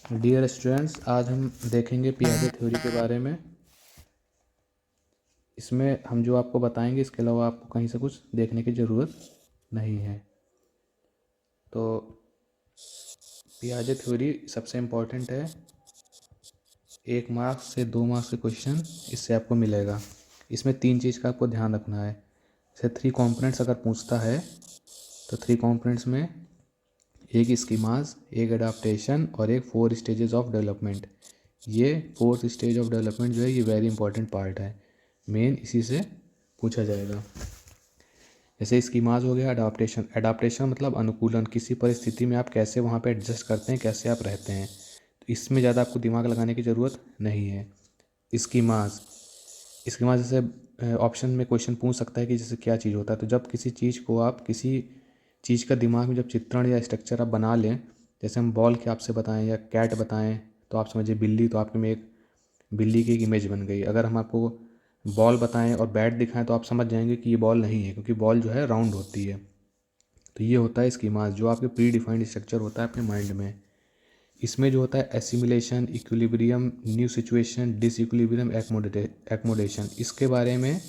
Dear students, आज हम देखेंगे पियाजे थ्योरी के बारे में। इसमें हम जो आपको बताएंगे इसके अलावा आपको कहीं से कुछ देखने की ज़रूरत नहीं है। तो पियाजे थ्योरी सबसे इम्पोर्टेंट है। 1 मार्क्स से 2 मार्क्स के क्वेश्चन इससे आपको मिलेगा। इसमें 3 चीज़ का आपको ध्यान रखना है। जैसे 3 कंपोनेंट्स अगर पूछता है तो 3 कंपोनेंट्स में एक स्कीमास, एक एडाप्टेशन और एक 4 स्टेजेस ऑफ डेवलपमेंट। ये 4th स्टेज ऑफ डेवलपमेंट जो है ये वेरी इंपॉर्टेंट पार्ट है। मेन इसी से पूछा जाएगा। जैसे स्कीमास हो गया, अडाप्टेशन। अडाप्टेशन मतलब अनुकूलन, किसी परिस्थिति में आप कैसे वहाँ पे एडजस्ट करते हैं, कैसे आप रहते हैं। तो इसमें ज़्यादा आपको दिमाग लगाने की ज़रूरत नहीं है। स्कीमास, स्कीमास जैसे ऑप्शन में क्वेश्चन पूछ सकता है कि जैसे क्या चीज़ होता है। तो जब किसी चीज़ को आप किसी चीज़ का दिमाग में जब चित्रण या स्ट्रक्चर आप बना लें, जैसे हम बॉल के आपसे बताएं या कैट बताएं तो आप समझिए बिल्ली, तो आपके में एक बिल्ली की एक इमेज बन गई। अगर हम आपको बॉल बताएं और बैट दिखाएं तो आप समझ जाएंगे कि ये बॉल नहीं है, क्योंकि बॉल जो है राउंड होती है। तो ये होता है स्कीमास, जो आपके प्री डिफाइंड स्ट्रक्चर होता है अपने माइंड में। इसमें जो होता है assimilation, equilibrium, new situation, disequilibrium, accommodation, इसके बारे में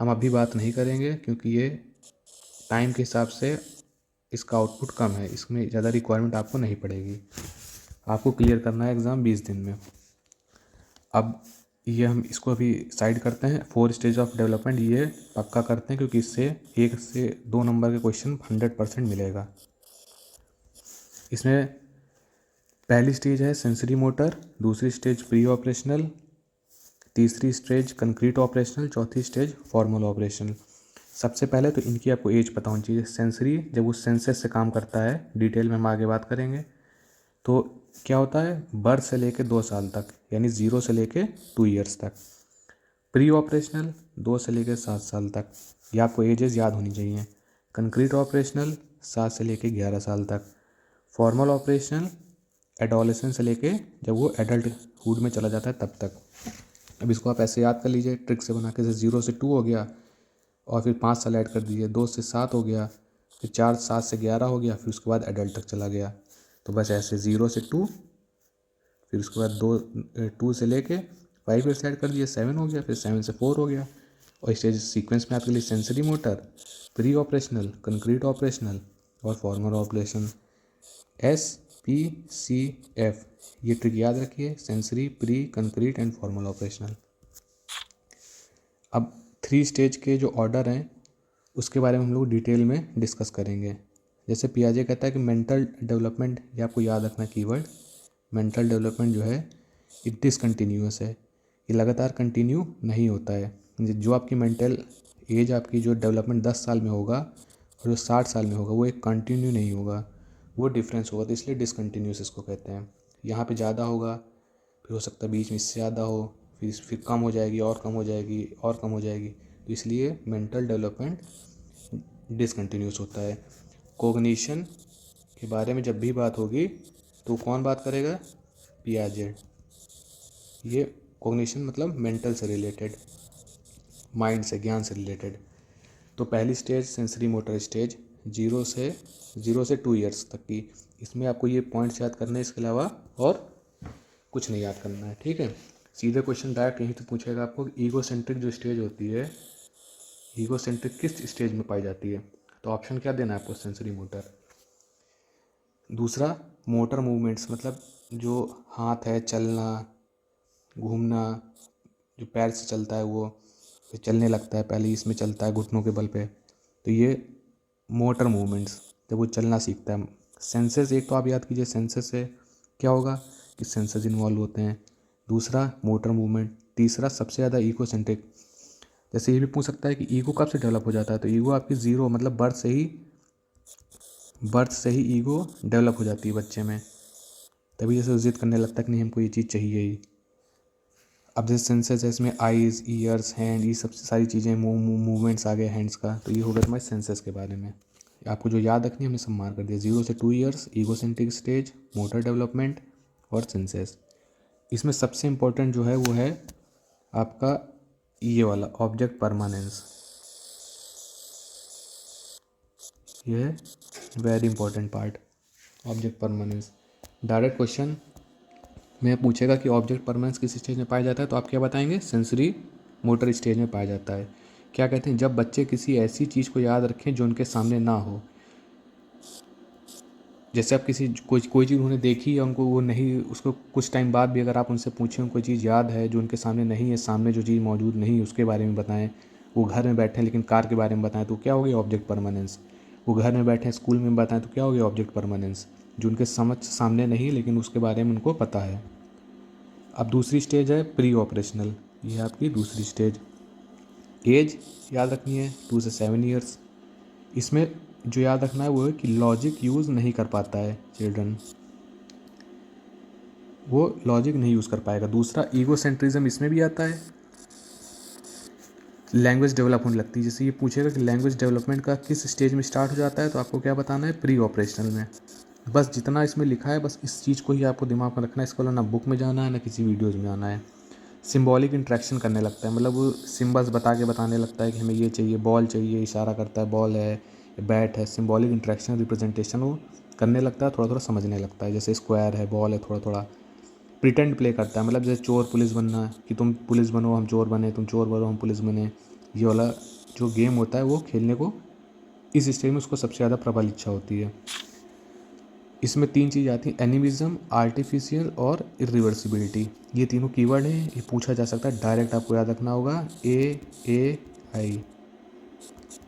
हम अभी बात नहीं करेंगे, क्योंकि ये टाइम के हिसाब से इसका आउटपुट कम है। इसमें ज़्यादा रिक्वायरमेंट आपको नहीं पड़ेगी। आपको क्लियर करना है एग्ज़ाम 20 दिन में। अब ये हम इसको अभी साइड करते हैं। 4 स्टेज ऑफ डेवलपमेंट ये पक्का करते हैं, क्योंकि इससे 1 से 2 नंबर के क्वेश्चन 100% मिलेगा। इसमें पहली स्टेज है सेंसरी मोटर, दूसरी स्टेज प्री ऑपरेशनल, तीसरी स्टेज कंक्रीट ऑपरेशनल, चौथी स्टेज फॉर्मल ऑपरेशनल। सबसे पहले तो इनकी आपको एज पता होनी चाहिए। सेंसरी जब उस सेंसेस से काम करता है, डिटेल में हम आगे बात करेंगे। तो क्या होता है, बर्थ से लेके 2 साल तक, यानी 0 से लेके 2 ईयर्स तक। प्री ऑपरेशनल 2 से लेके 7 साल तक, ये आपको एजेस याद होनी चाहिए। कंक्रीट ऑपरेशनल 7 से लेके 11 साल तक। फॉर्मल ऑपरेशनल एडोलेसेंस से लेके जब वो एडल्टहुड में चला जाता है तब तक। अब इसको आप ऐसे याद कर लीजिए ट्रिक से बना के, जैसे 0 से 2 हो गया और फिर 5 साल ऐड कर दीजिए, 2 से 7 हो गया, फिर 4, 7 से 11 हो गया, फिर उसके बाद एडल्ट तक चला गया। तो बस ऐसे 0 से 2, फिर उसके बाद 2 से लेके 5 ईयर्स ऐड कर दिए, 7 हो गया, फिर 7 से 4 हो गया। और स्टेज सीक्वेंस में आपके लिए sensory motor, pre operational, concrete operational और फॉर्मल ऑपरेशन। SPCF, ये ट्रिक याद रखिए, sensory, pre, concrete and formal operational. अब 3 स्टेज के जो ऑर्डर हैं उसके बारे में हम लोग डिटेल में डिस्कस करेंगे। जैसे पियाजे कहता है कि मेंटल डेवलपमेंट, ये आपको याद रखना कीवर्ड, मेंटल डेवलपमेंट जो है ये डिसकंटिन्यूअस है, ये लगातार कंटिन्यू नहीं होता है। जो आपकी मेंटल एज, आपकी जो डेवलपमेंट 10 साल में होगा और जो 60 साल में होगा वो एक कंटिन्यू नहीं होगा, वो डिफरेंस होगा। तो इसलिए डिसकंटिन्यूअस इसको कहते हैं। यहाँ पे ज़्यादा होगा, फिर हो सकता है बीच में इससे ज़्यादा हो, फिर कम हो जाएगी और कम हो जाएगी और कम हो जाएगी। तो इसलिए मेंटल डेवलपमेंट डिसकंटिन्यूस होता है। कोग्निशन के बारे में जब भी बात होगी तो कौन बात करेगा, पियाजे। ये कोग्निशन मतलब मेंटल से रिलेटेड, माइंड से, ज्ञान से रिलेटेड। तो पहली स्टेज सेंसरी मोटर स्टेज, 0 से 2 ईयर्स तक की। इसमें आपको ये पॉइंट्स याद करने हैं, इसके अलावा और कुछ नहीं याद करना है, ठीक है। सीधे क्वेश्चन डायरेक्ट यहीं तो पूछेगा आपको, ईगो सेंट्रिक जो स्टेज होती है, ईगो सेंट्रिक किस स्टेज में पाई जाती है। तो ऑप्शन क्या देना है आपको, सेंसरी मोटर। दूसरा मोटर मूवमेंट्स, मतलब जो हाथ है, चलना, घूमना, जो पैर से चलता है वो फिर चलने लगता है, पहले इसमें चलता है घुटनों के बल पे, तो ये मोटर मूवमेंट्स जब वो चलना सीखता है। सेंसेस, एक तो आप याद कीजिए सेंसेस से क्या होगा कि सेंसेस इन्वॉल्व होते हैं। दूसरा मोटर मूवमेंट, तीसरा सबसे ज़्यादा ईगो सेंट्रिक। जैसे ये भी पूछ सकता है कि ईगो कब से डेवलप हो जाता है, तो ईगो आपकी 0 मतलब बर्थ से ही ईगो डेवलप हो जाती है बच्चे में, तभी जैसे जिद करने लगता है कि नहीं हमको ये चीज़ चाहिए ही। अब जैसे सेंसेस है, इसमें आईज, ईयर्स, हैंड, ये सब सारी चीज़ें, मूवमेंट्स आ गए हैंड्स का, तो ये हो गया तुम्हारे सेंसेस के बारे में। आपको जो याद रखनी है हमने सब मार कर दिया, 0 से 2 years, egocentric stage, motor development और सेंसेस। इसमें सबसे इम्पोर्टेंट जो है वो है आपका ये वाला ऑब्जेक्ट परमानेंस, ये है very important part, object permanence. Direct question मैं पूछेगा कि ऑब्जेक्ट परमानेंस किस स्टेज में पाया जाता है, तो आप क्या बताएंगे, सेंसरी मोटर स्टेज में पाया जाता है। क्या कहते हैं, जब बच्चे किसी ऐसी चीज़ को याद रखें जो उनके सामने ना हो। जैसे आप किसी कोई चीज़ उन्होंने देखी है, उनको वो नहीं, उसको कुछ टाइम बाद भी अगर आप उनसे पूछें कोई चीज़ याद है जो उनके सामने नहीं है, सामने जो चीज़ मौजूद नहीं है उसके बारे में बताएं। वो घर में बैठे हैं लेकिन कार के बारे में बताएं, तो क्या हो गया, ऑब्जेक्ट परमानेंस। वो घर में बैठे हैं, स्कूल में बताएं, तो क्या हो गया, ऑब्जेक्ट परमानेंस। जो उनके समझ सामने नहीं लेकिन उसके बारे में उनको पता है। अब दूसरी स्टेज है प्री ऑपरेशनल, ये है आपकी दूसरी स्टेज। एज याद रखनी है 2 से 7 ईयर्स। इसमें जो याद रखना है वो है कि लॉजिक यूज़ नहीं कर पाता है चिल्ड्रन, वो लॉजिक नहीं यूज़ कर पाएगा। दूसरा ईगो सेंट्रिज्म इसमें भी आता है। लैंग्वेज डेवलप होने लगती है, जैसे ये पूछेगा कि लैंग्वेज डेवलपमेंट का किस स्टेज में स्टार्ट हो जाता है, तो आपको क्या बताना है, प्री ऑपरेशनल में। बस जितना इसमें लिखा है बस इस चीज़ को ही आपको दिमाग में रखना है, इसको ना बुक में जाना है ना किसी वीडियोज़ में आना है। सिम्बॉलिक इंट्रैक्शन करने लगता है, मतलब वो सिम्बल्स बता के बताने लगता है कि हमें ये चाहिए, बॉल चाहिए, इशारा करता है बॉल है, बैट है। सिम्बॉलिक इंट्रैक्शन रिप्रेजेंटेशन वो करने लगता है, थोड़ा थोड़ा समझने लगता है। जैसे स्क्वायर है, बॉल है, थोड़ा थोड़ा प्रिटेंड प्ले करता है, मतलब जैसे चोर पुलिस बनना है कि तुम पुलिस बनो हम चोर बने, तुम चोर बनो हम पुलिस बने। ये वाला जो गेम होता है वो खेलने को इस स्टेज में उसको सबसे ज़्यादा प्रबल इच्छा होती है। इसमें 3 चीज़ आती हैं, एनिमिज्म, आर्टिफिशियल और इरिवर्सिबिलिटी। ये तीनों कीवर्ड हैं, ये पूछा जा सकता है, डायरेक्ट आपको याद रखना होगा। AI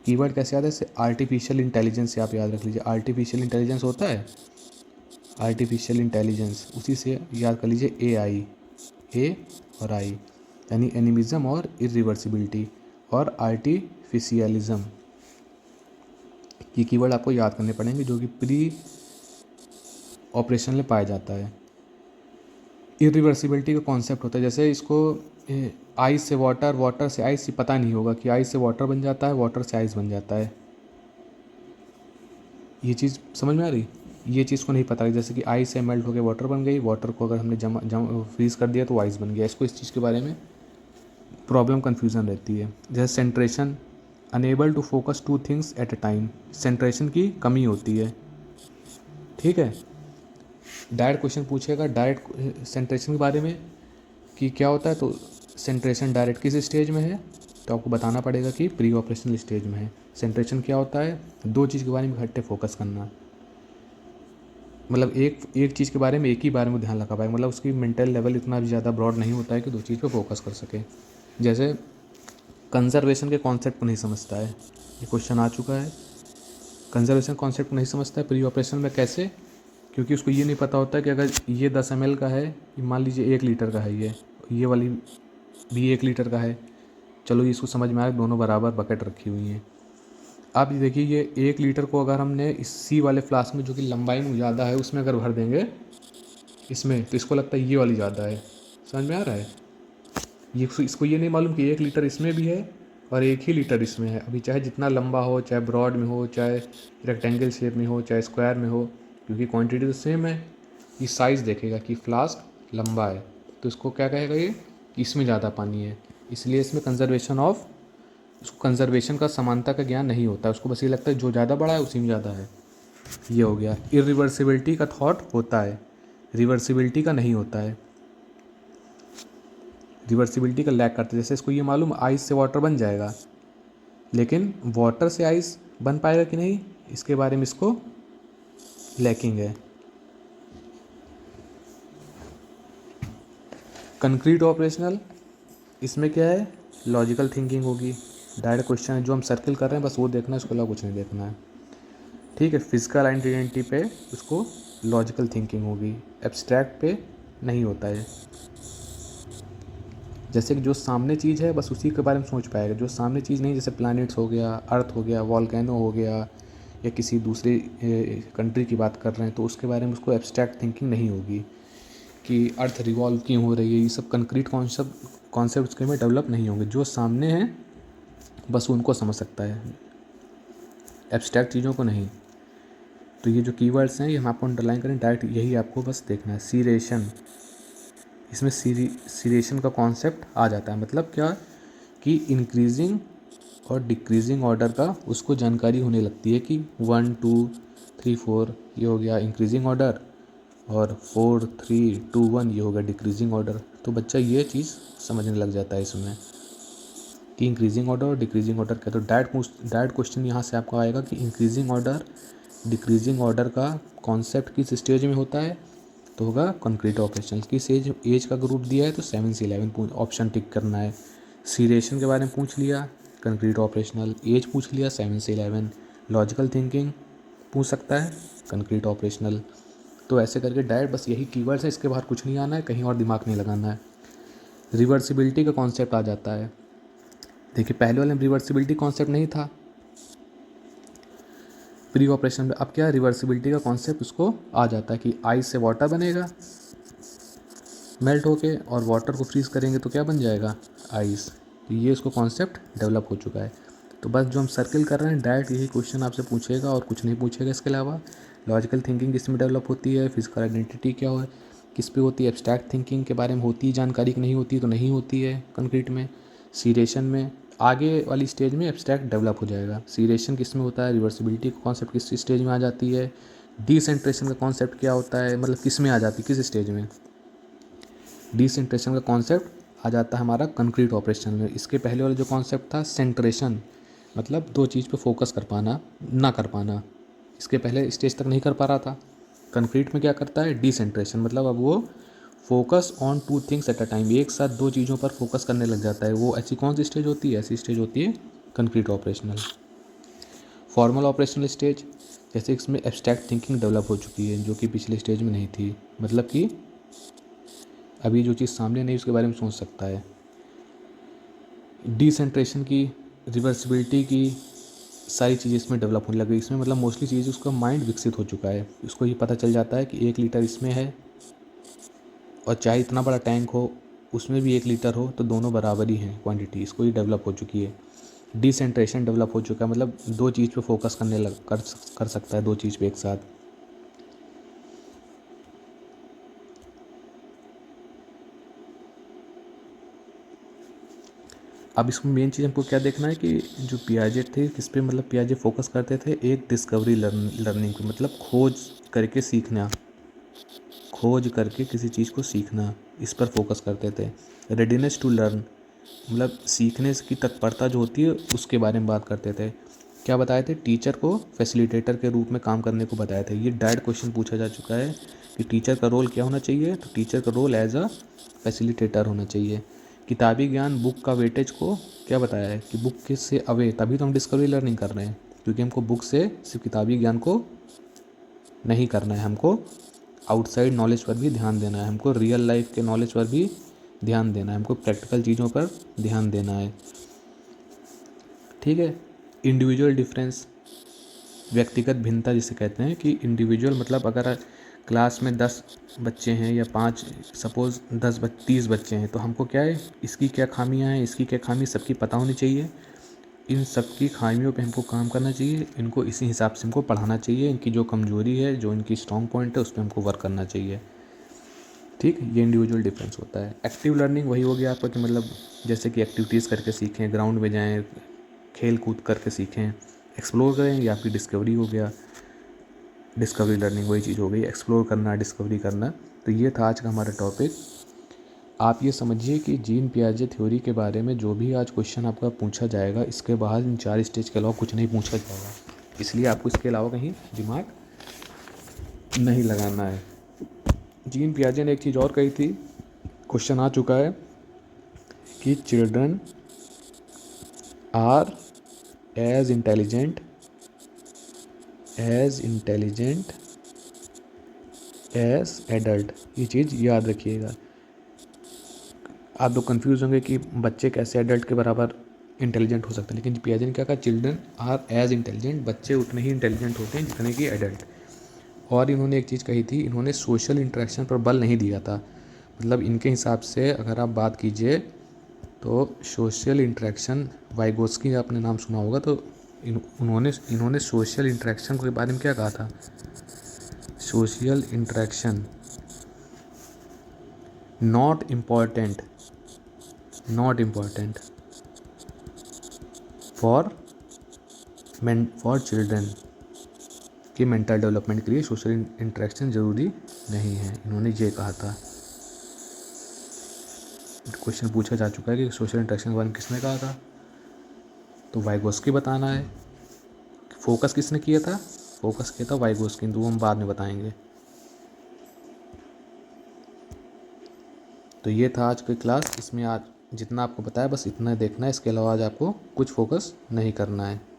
कीवर्ड कैसे याद है, जैसे आर्टिफिशियल इंटेलिजेंस से आप याद रख लीजिए। आर्टिफिशियल इंटेलिजेंस होता है, आर्टिफिशियल इंटेलिजेंस, उसी से याद कर लीजिए AI, ए और आई, यानी एनिमिज्म और इरिवर्सिबिलिटी और आर्टिफिशियलिज्म। ये कीवर्ड आपको याद करने पड़ेंगे जो कि प्री ऑपरेशन में पाया जाता है। इरिवर्सिबिलिटी का कॉन्सेप्ट होता है, जैसे इसको आइस से वाटर, वाटर से आइस, पता नहीं होगा कि आइस से वाटर बन जाता है, वाटर से आइस बन जाता है। ये चीज़ समझ में आ रही, ये चीज़ को नहीं पता है। जैसे कि आइस से मेल्ट होकर वाटर बन गई, वाटर को अगर हमने जम फ्रीज़ कर दिया तो आइस बन गया। इसको इस चीज़ के बारे में प्रॉब्लम कन्फ्यूज़न रहती है। जैसे centration, unable to focus 2 things at a time, centration की कमी होती है। ठीक है, डायरेक्ट क्वेश्चन पूछेगा डायरेक्ट सेंट्रेशन के बारे में कि क्या होता है, तो सेंट्रेशन डायरेक्ट किस स्टेज में है, तो आपको बताना पड़ेगा कि प्री ऑपरेशनल स्टेज में है। सेंट्रेशन क्या होता है, 2 चीज़ के बारे में इकट्ठे फोकस करना, मतलब एक चीज़ के बारे में एक ही बारे में ध्यान लगा पाए, मतलब उसकी मेंटल लेवल इतना भी ज़्यादा ब्रॉड नहीं होता है कि 2 चीज़ पे फोकस कर सके। जैसे कंजर्वेशन के कॉन्सेप्ट को नहीं समझता है, ये क्वेश्चन आ चुका है। कंजर्वेशन कॉन्सेप्ट को नहीं समझता है प्री ऑपरेशन में, कैसे, क्योंकि उसको ये नहीं पता होता है कि अगर ये 10 ml का है, मान लीजिए 1 लीटर का है, ये वाली भी 1 लीटर का है, चलो इसको समझ में आया, दोनों बराबर बकेट रखी हुई हैं। आप ये देखिए, ये 1 लीटर को अगर हमने इस सी वाले फ्लास्क में जो कि लंबाई में ज़्यादा है उसमें अगर भर देंगे इसमें, तो इसको लगता है ये वाली ज़्यादा है। समझ में आ रहा है, ये इसको ये नहीं मालूम कि 1 लीटर इसमें भी है और 1 ही लीटर इसमें है। अभी चाहे जितना लंबा हो, चाहे ब्रॉड में हो, चाहे रेक्टेंगल शेप में हो, चाहे स्क्वायर में हो, क्योंकि क्वांटिटी तो सेम है। ये साइज़ देखेगा कि फ्लास्क लंबा है तो इसको क्या कहेगा, ये इसमें ज़्यादा पानी है, इसलिए इसमें उसको कंजर्वेशन का समानता का ज्ञान नहीं होता है, उसको बस ये लगता है जो ज़्यादा बड़ा है उसी में ज़्यादा है। ये हो गया। इरिवर्सिबिलिटी का थॉट होता है, रिवर्सिबिलिटी का नहीं होता है। रिवर्सिबिलिटी का लैक करते हैं, जैसे इसको ये मालूम आइस से वाटर बन जाएगा, लेकिन वाटर से आइस बन पाएगा कि नहीं इसके बारे में इसको लैकिंग है। कंक्रीट ऑपरेशनल, इसमें क्या है, लॉजिकल थिंकिंग होगी। डायरेक्ट क्वेश्चन है, जो हम सर्किल कर रहे हैं बस वो देखना है, इसके अलावा कुछ नहीं देखना है। ठीक है, फिजिकल आइडेंटिटी पे उसको लॉजिकल थिंकिंग होगी, एब्स्ट्रैक्ट पे नहीं होता है। जैसे कि जो सामने चीज़ है बस उसी के बारे में सोच पाएगा, जो सामने चीज़ नहीं, जैसे प्लैनेट्स हो गया, अर्थ हो गया, वॉल्केनो हो गया, या किसी दूसरे कंट्री की बात कर रहे हैं तो उसके बारे में उसको एब्स्ट्रैक्ट थिंकिंग नहीं होगी कि अर्थ रिवॉल्व क्यों हो रही है। ये सब कंक्रीट कॉन्सेप्ट उसके में डेवलप नहीं होंगे। जो सामने हैं बस उनको समझ सकता है, एब्स्ट्रैक्ट चीज़ों को नहीं। तो ये जो कीवर्ड्स हैं ये हम आपको अंडरलाइन करें, डायरेक्ट यही आपको बस देखना है। सीरेशन, इसमें सीरेशन का कॉन्सेप्ट आ जाता है, मतलब क्या कि इंक्रीजिंग और डिक्रीजिंग ऑर्डर का उसको जानकारी होने लगती है कि 1 2 3 4 ये हो गया इंक्रीजिंग ऑर्डर, और 4 3 2 1 ये होगा डिक्रीजिंग ऑर्डर। तो बच्चा ये चीज़ समझने लग जाता है इसमें कि इंक्रीजिंग ऑर्डर और डिक्रीजिंग ऑर्डर क्या। तो डायरेक्ट क्वेश्चन यहाँ से आपका आएगा कि इंक्रीजिंग ऑर्डर डिक्रीजिंग ऑर्डर का कॉन्सेप्ट किस स्टेज में होता है, तो होगा कंक्रीट ऑपरेशन। किस एज का ग्रुप दिया है तो 7 से 11 ऑप्शन टिक करना है। सीरिएशन के बारे में पूछ लिया, कंक्रीट ऑपरेशनल। एज पूछ लिया 7 से 11। लॉजिकल थिंकिंग पूछ सकता है, कंक्रीट ऑपरेशनल। तो ऐसे करके डायरेक्ट बस यही कीवर्ड्स है, इसके बाहर कुछ नहीं आना है, कहीं और दिमाग नहीं लगाना है। रिवर्सिबिलिटी का कॉन्सेप्ट आ जाता है। देखिए पहले वाले में रिवर्सिबिलिटी कॉन्सेप्ट नहीं था प्री ऑपरेशन में, अब क्या रिवर्सिबिलिटी का कॉन्सेप्ट उसको आ जाता है कि आइस से वाटर बनेगा मेल्ट होके, और वाटर को फ्रीज करेंगे तो क्या बन जाएगा, आइस। तो ये उसको कॉन्सेप्ट डेवलप हो चुका है। तो बस जो हम सर्किल कर रहे हैं डायरेक्ट यही क्वेश्चन आपसे पूछेगा और कुछ नहीं पूछेगा इसके अलावा। लॉजिकल थिंकिंग किस में डेवलप होती है, फिजिकल आइडेंटिटी क्या है, किस पे होती है, एब्स्ट्रैक्ट थिंकिंग के बारे में होती है जानकारी की, नहीं होती तो नहीं होती है कंक्रीट में। सीरेशन में आगे वाली स्टेज में एब्स्ट्रैक्ट डेवलप हो जाएगा। सीरेशन किस में होता है, रिवर्सिबिलिटी का कॉन्सेप्ट किस स्टेज में आ जाती है, डिसेंट्रेशन का कॉन्सेप्ट क्या होता है, मतलब किस में आ जाती है, किस स्टेज में। डिसेंट्रेशन का कॉन्सेप्ट आ जाता है हमारा कंक्रीट ऑपरेशन में। इसके पहले वाला जो कॉन्सेप्ट था सेंट्रेशन, मतलब दो चीज़ पे फोकस कर पाना ना कर पाना, इसके पहले स्टेज तक नहीं कर पा रहा था। कंक्रीट में क्या करता है, डिसेंट्रेशन, मतलब अब वो focus on 2 things at a time, एक साथ 2 चीज़ों पर फोकस करने लग जाता है। वो ऐसी कौन सी स्टेज होती है, ऐसी स्टेज होती है concrete operational. Formal operational stage, जैसे इसमें एब्स्ट्रैक्ट थिंकिंग डेवलप हो चुकी है जो कि पिछले स्टेज में नहीं थी, मतलब कि अभी जो चीज़ सामने नहीं उसके बारे में सोच सकता है। डिसेंट्रेशन की, रिवर्सिबिलिटी की सारी चीज़ें इसमें डेवलप होने लगी। इसमें मतलब मोस्टली चीज़ उसका माइंड विकसित हो चुका है, उसको ये पता चल जाता है कि 1 लीटर इसमें है और चाहे इतना बड़ा टैंक हो उसमें भी 1 लीटर हो तो दोनों बराबर ही हैं क्वांटिटी, इसको ये डेवलप हो चुकी है। डिसेंट्रेशन डेवलप हो चुका है, मतलब 2 चीज़ पे फोकस कर सकता है 2 चीज़ पे एक साथ। अब इसमें मेन चीज़ हमको क्या देखना है कि जो पियाजे थे किस पे, मतलब पियाजे फोकस करते थे एक डिस्कवरी लर्निंग पे, मतलब खोज करके सीखना, खोज करके किसी चीज़ को सीखना, इस पर फोकस करते थे। रेडीनेस टू लर्न, मतलब सीखने की तत्परता जो होती है उसके बारे में बात करते थे। क्या बताए थे, टीचर को फैसिलिटेटर के रूप में काम करने को बताया था। ये डायरेक्ट क्वेश्चन पूछा जा चुका है कि टीचर का रोल क्या होना चाहिए, तो टीचर का रोल एज अ फैसिलिटेटर होना चाहिए। किताबी ज्ञान बुक का वेटेज को क्या बताया है कि बुक के से अवे, तभी तो हम डिस्कवरी लर्निंग कर रहे हैं, क्योंकि हमको बुक से सिर्फ किताबी ज्ञान को नहीं करना है, हमको आउटसाइड नॉलेज पर भी ध्यान देना है, हमको रियल लाइफ के नॉलेज पर भी ध्यान देना है, हमको प्रैक्टिकल चीज़ों पर ध्यान देना है। ठीक है। इंडिविजुअल डिफरेंस, व्यक्तिगत भिन्नता जिसे कहते हैं कि इंडिविजुअल, मतलब अगर क्लास में 10 बच्चे हैं या 5, सपोज़ 30 बच्चे हैं, तो हमको क्या है, इसकी क्या खामियां हैं, इसकी क्या खामी, सबकी पता होनी चाहिए। इन सब की खामियों पे हमको काम करना चाहिए, इनको इसी हिसाब से हमको पढ़ाना चाहिए, इनकी जो कमजोरी है, जो इनकी स्ट्रॉन्ग पॉइंट है, उस पर हमको वर्क करना चाहिए। ठीक, ये इंडिविजुअल डिफरेंस होता है। एक्टिव लर्निंग वही हो गया आपका कि मतलब जैसे कि एक्टिविटीज़ करके सीखें, ग्राउंड में जाएँ, खेल कूद करके सीखें, एक्सप्लोर करें, ये आपकी डिस्कवरी हो गया। डिस्कवरी लर्निंग वही चीज़ हो गई, एक्सप्लोर करना, डिस्कवरी करना। तो ये था आज का हमारा टॉपिक। आप ये समझिए कि जीन पियाजे थ्योरी के बारे में जो भी आज क्वेश्चन आपका पूछा जाएगा, इसके बाद इन 4 स्टेज के अलावा कुछ नहीं पूछा जाएगा, इसलिए आपको इसके अलावा कहीं दिमाग नहीं लगाना है। जीन पियाजे ने एक चीज़ और कही थी, क्वेश्चन आ चुका है कि children are as intelligent as adult. ये चीज़ याद रखिएगा। आप लोग कंफ्यूज होंगे कि बच्चे कैसे एडल्ट के बराबर इंटेलिजेंट हो सकते हैं, लेकिन पियाजे ने क्या कहा, चिल्ड्रन आर एज इंटेलिजेंट, बच्चे उतने ही इंटेलिजेंट होते हैं जितने कि एडल्ट। और इन्होंने एक चीज़ कही थी, इन्होंने सोशल इंटरेक्शन पर बल नहीं दिया था। मतलब इनके हिसाब से अगर आप बात कीजिए तो सोशल इंटरेक्शन, वाइगोस्की आपने नाम सुना होगा, तो इन्होंने सोशल इंटरेक्शन के बारे में क्या कहा था, social interaction not important for children, कि मेंटल डेवलपमेंट के लिए सोशल इंटरेक्शन ज़रूरी नहीं है, इन्होंने ये कहा था। क्वेश्चन पूछा जा चुका है कि सोशल इंटरेक्शन के बारे में किसने कहा था, तो वाइगोस्की बताना है। फोकस किसने किया था, फोकस किया था वाइगोस्की, तो वो हम बाद में बताएंगे। तो ये था आज की क्लास। इसमें आज जितना आपको बताया बस इतना देखना है, इसके अलावा आज आपको कुछ फोकस नहीं करना है।